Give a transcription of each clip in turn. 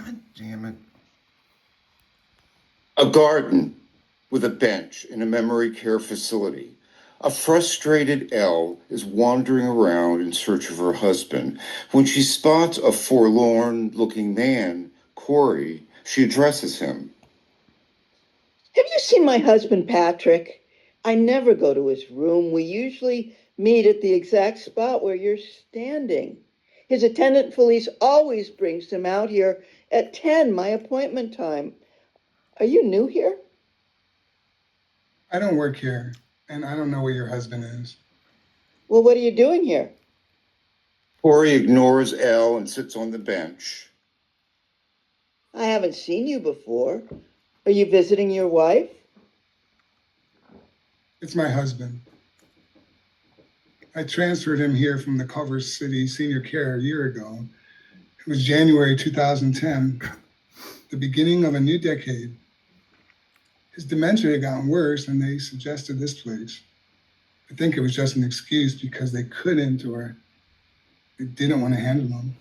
God damn it. A garden with a bench in a memory care facility. A frustrated Elle is wandering around in search of her husband. When she spots a forlorn looking man, Corey, she addresses him. Have you seen my husband, Patrick? I never go to his room. We usually meet at the exact spot where you're standing. His attendant Felice always brings him out here at 10, my appointment time. Are you new here? I don't work here, and I don't know where your husband is. Well, what are you doing here? Corey ignores Elle and sits on the bench. I haven't seen you before. Are you visiting your wife? It's my husband. I transferred him here from the Culver City Senior Care a year ago. It was January 2010, the beginning of a new decade. His dementia had gotten worse, and they suggested this place. I think it was just an excuse because they couldn't or they didn't want to handle him.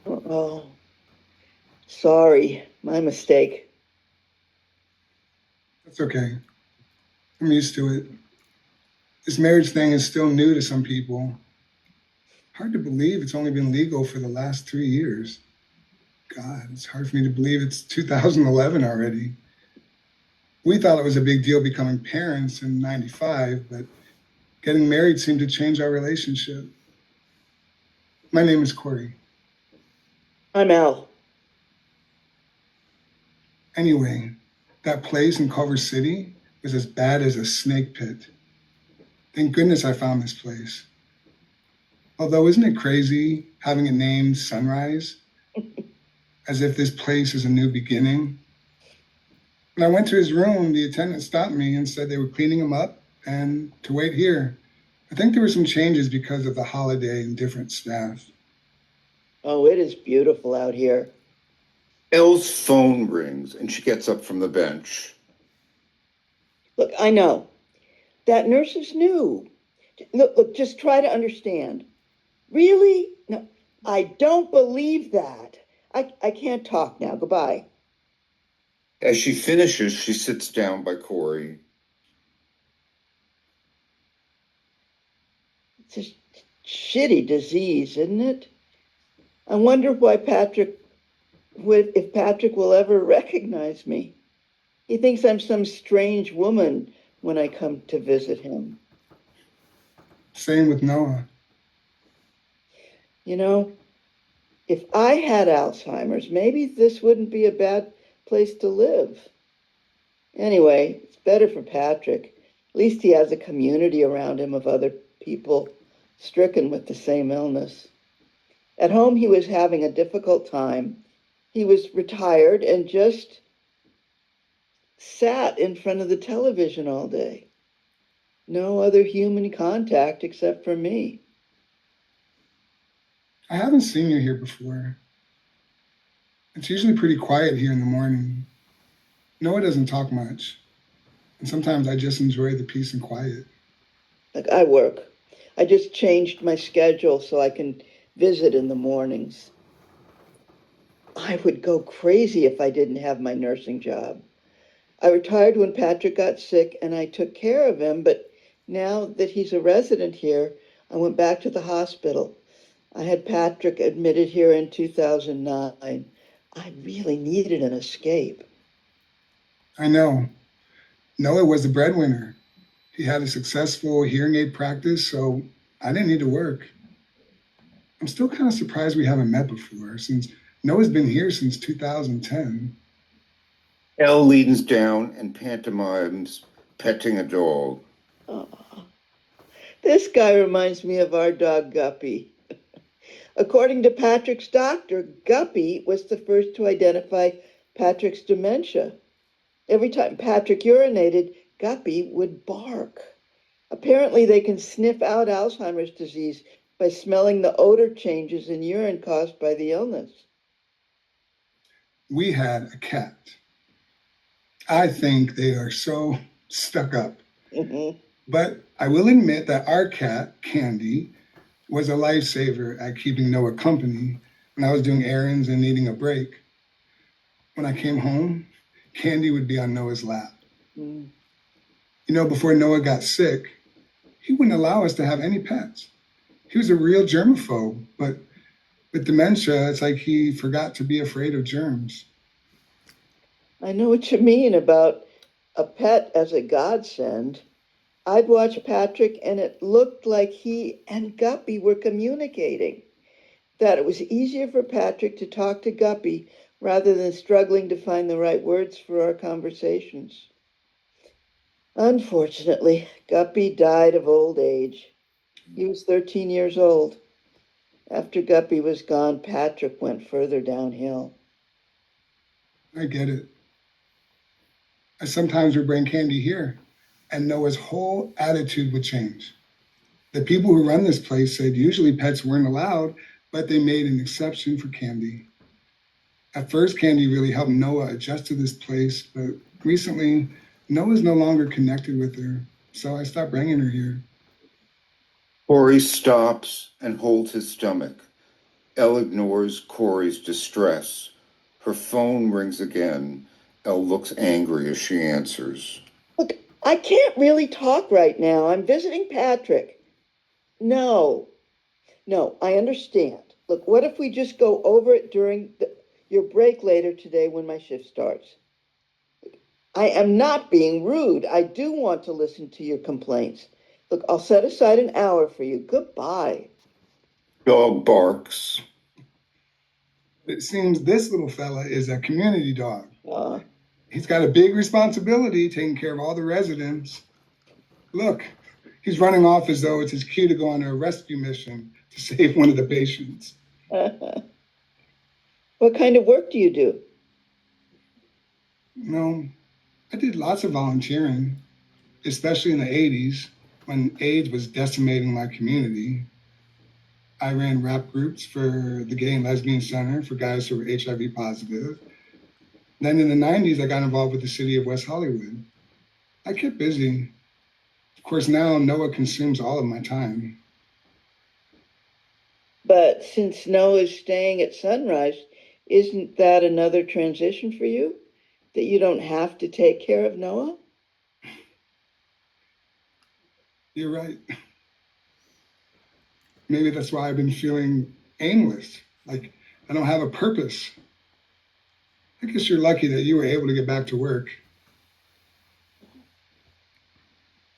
Oh, sorry, my mistake. That's okay. I'm used to it. This marriage thing is still new to some people. Hard to believe it's only been legal for the last 3 years. God, it's hard for me to believe it's 2011 already. We thought it was a big deal becoming parents in 95, but getting married seemed to change our relationship. My name is Corey. I'm Elle. Anyway, that place in Culver City was as bad as a snake pit. Thank goodness I found this place. Although, isn't it crazy having it named Sunrise? As if this place is a new beginning. When I went to his room, the attendant stopped me and said they were cleaning him up and to wait here. I think there were some changes because of the holiday and different staff. Oh, it is beautiful out here. Elle's phone rings and she gets up from the bench. Look, I know. That nurse is new. Look, just try to understand. Really? No, I don't believe that. I can't talk now. Goodbye. As she finishes, she sits down by Corey. It's a shitty disease, isn't it? I wonder why if Patrick will ever recognize me. He thinks I'm some strange woman when I come to visit him. Same with Noah. You know, if I had Alzheimer's, maybe this wouldn't be a bad place to live. Anyway, it's better for Patrick. At least he has a community around him of other people stricken with the same illness. At home, he was having a difficult time. He was retired and just sat in front of the television all day. No other human contact except for me. I haven't seen you here before. It's usually pretty quiet here in the morning. Noah doesn't talk much, and sometimes I just enjoy the peace and quiet. Like I work. I just changed my schedule so I can visit in the mornings. I would go crazy if I didn't have my nursing job. I retired when Patrick got sick and I took care of him, but now that he's a resident here, I went back to the hospital. I had Patrick admitted here in 2009. I really needed an escape. I know. Noah was the breadwinner. He had a successful hearing aid practice, so I didn't need to work. I'm still kind of surprised we haven't met before, since Noah's been here since 2010. Elle leans down and pantomimes petting a dog. Oh, this guy reminds me of our dog Guppy. According to Patrick's doctor, Guppy was the first to identify Patrick's dementia. Every time Patrick urinated, Guppy would bark. Apparently, they can sniff out Alzheimer's disease by smelling the odor changes in urine caused by the illness. We had a cat. I think they are so stuck up. Mm-hmm. But I will admit that our cat, Candy, was a lifesaver at keeping Noah company when I was doing errands and needing a break. When I came home, Candy would be on Noah's lap. Mm. You know, before Noah got sick, he wouldn't allow us to have any pets. He was a real germaphobe, but with dementia, it's like he forgot to be afraid of germs. I know what you mean about a pet as a godsend. I'd watch Patrick and it looked like he and Guppy were communicating, that it was easier for Patrick to talk to Guppy rather than struggling to find the right words for our conversations. Unfortunately, Guppy died of old age. He was 13 years old. After Guppy was gone, Patrick went further downhill. I get it. I sometimes would bring Candy here, and Noah's whole attitude would change. The people who run this place said usually pets weren't allowed, but they made an exception for Candy. At first, Candy really helped Noah adjust to this place, but recently, Noah's no longer connected with her, so I stopped bringing her here. Corey stops and holds his stomach. Elle ignores Corey's distress. Her phone rings again. Elle looks angry as she answers. Look, I can't really talk right now. I'm visiting Patrick. No, I understand. Look, what if we just go over it during your break later today when my shift starts? I am not being rude. I do want to listen to your complaints. Look, I'll set aside an hour for you. Goodbye. Dog barks. It seems this little fella is a community dog. Uh, He's got a big responsibility taking care of all the residents. Look, he's running off as though it's his cue to go on a rescue mission to save one of the patients. what kind of work do you do? You know, I did lots of volunteering, especially in the 80s when AIDS was decimating my community. I ran rap groups for the Gay and Lesbian Center for guys who were HIV positive. Then in the 90s, I got involved with the city of West Hollywood. I kept busy. Of course, now Noah consumes all of my time. But since Noah's staying at Sunrise, isn't that another transition for you? That you don't have to take care of Noah? You're right. Maybe that's why I've been feeling aimless, like I don't have a purpose. I guess you're lucky that you were able to get back to work.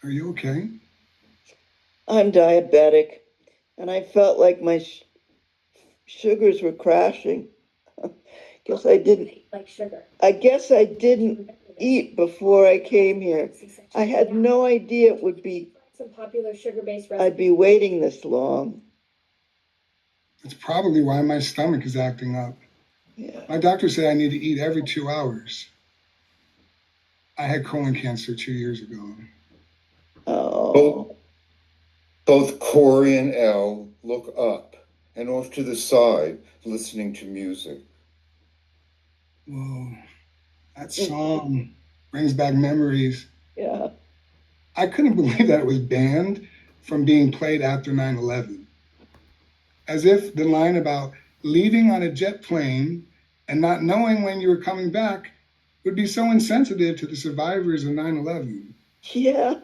Are you okay? I'm diabetic, and I felt like my sugars were crashing. Guess I didn't. Like sugar. I guess I didn't eat before I came here. I had no idea it would be. Some popular sugar-based recipes. I'd be waiting this long. That's probably why my stomach is acting up. Yeah. My doctor said I need to eat every 2 hours. I had colon cancer 2 years ago. Oh. Both Corey and Elle look up and off to the side, listening to music. Whoa, that song brings back memories. Yeah. I couldn't believe that it was banned from being played after 9/11. As if the line about leaving on a jet plane and not knowing when you were coming back would be so insensitive to the survivors of 9/11. Yeah.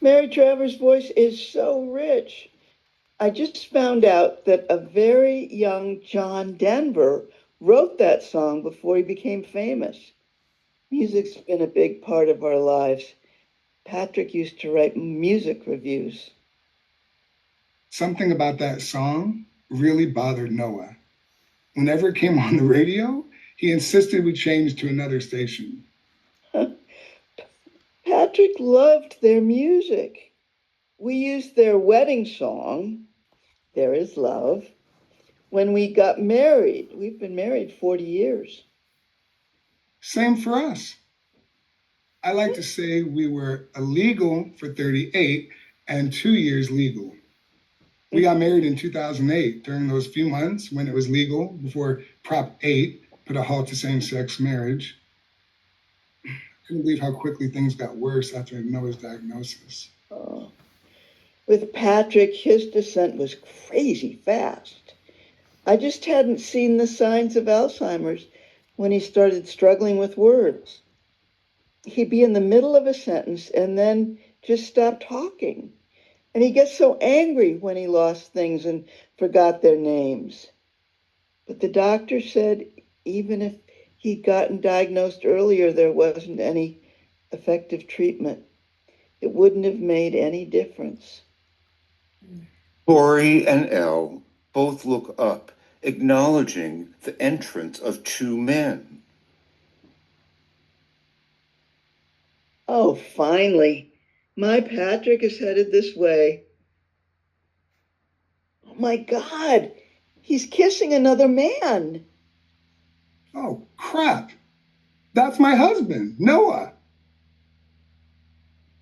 Mary Travers' voice is so rich. I just found out that a very young John Denver wrote that song before he became famous. Music's been a big part of our lives. Patrick used to write music reviews. Something about that song really bothered Noah. Whenever it came on the radio, he insisted we change to another station. Patrick loved their music. We used their wedding song, There Is Love, when we got married. We've been married 40 years. Same for us. I like to say we were illegal for 38 and 2 years legal. We got married in 2008 during those few months when it was legal before Prop 8 put a halt to same-sex marriage. I couldn't believe how quickly things got worse after Noah's diagnosis. Oh. With Patrick, his descent was crazy fast. I just hadn't seen the signs of Alzheimer's when he started struggling with words. He'd be in the middle of a sentence and then just stop talking. And he gets so angry when he lost things and forgot their names. But the doctor said even if he'd gotten diagnosed earlier, there wasn't any effective treatment. It wouldn't have made any difference. Corey and Elle both look up, acknowledging the entrance of two men. Oh, finally. My Patrick is headed this way. Oh my God, he's kissing another man. Oh, crap. That's my husband, Noah.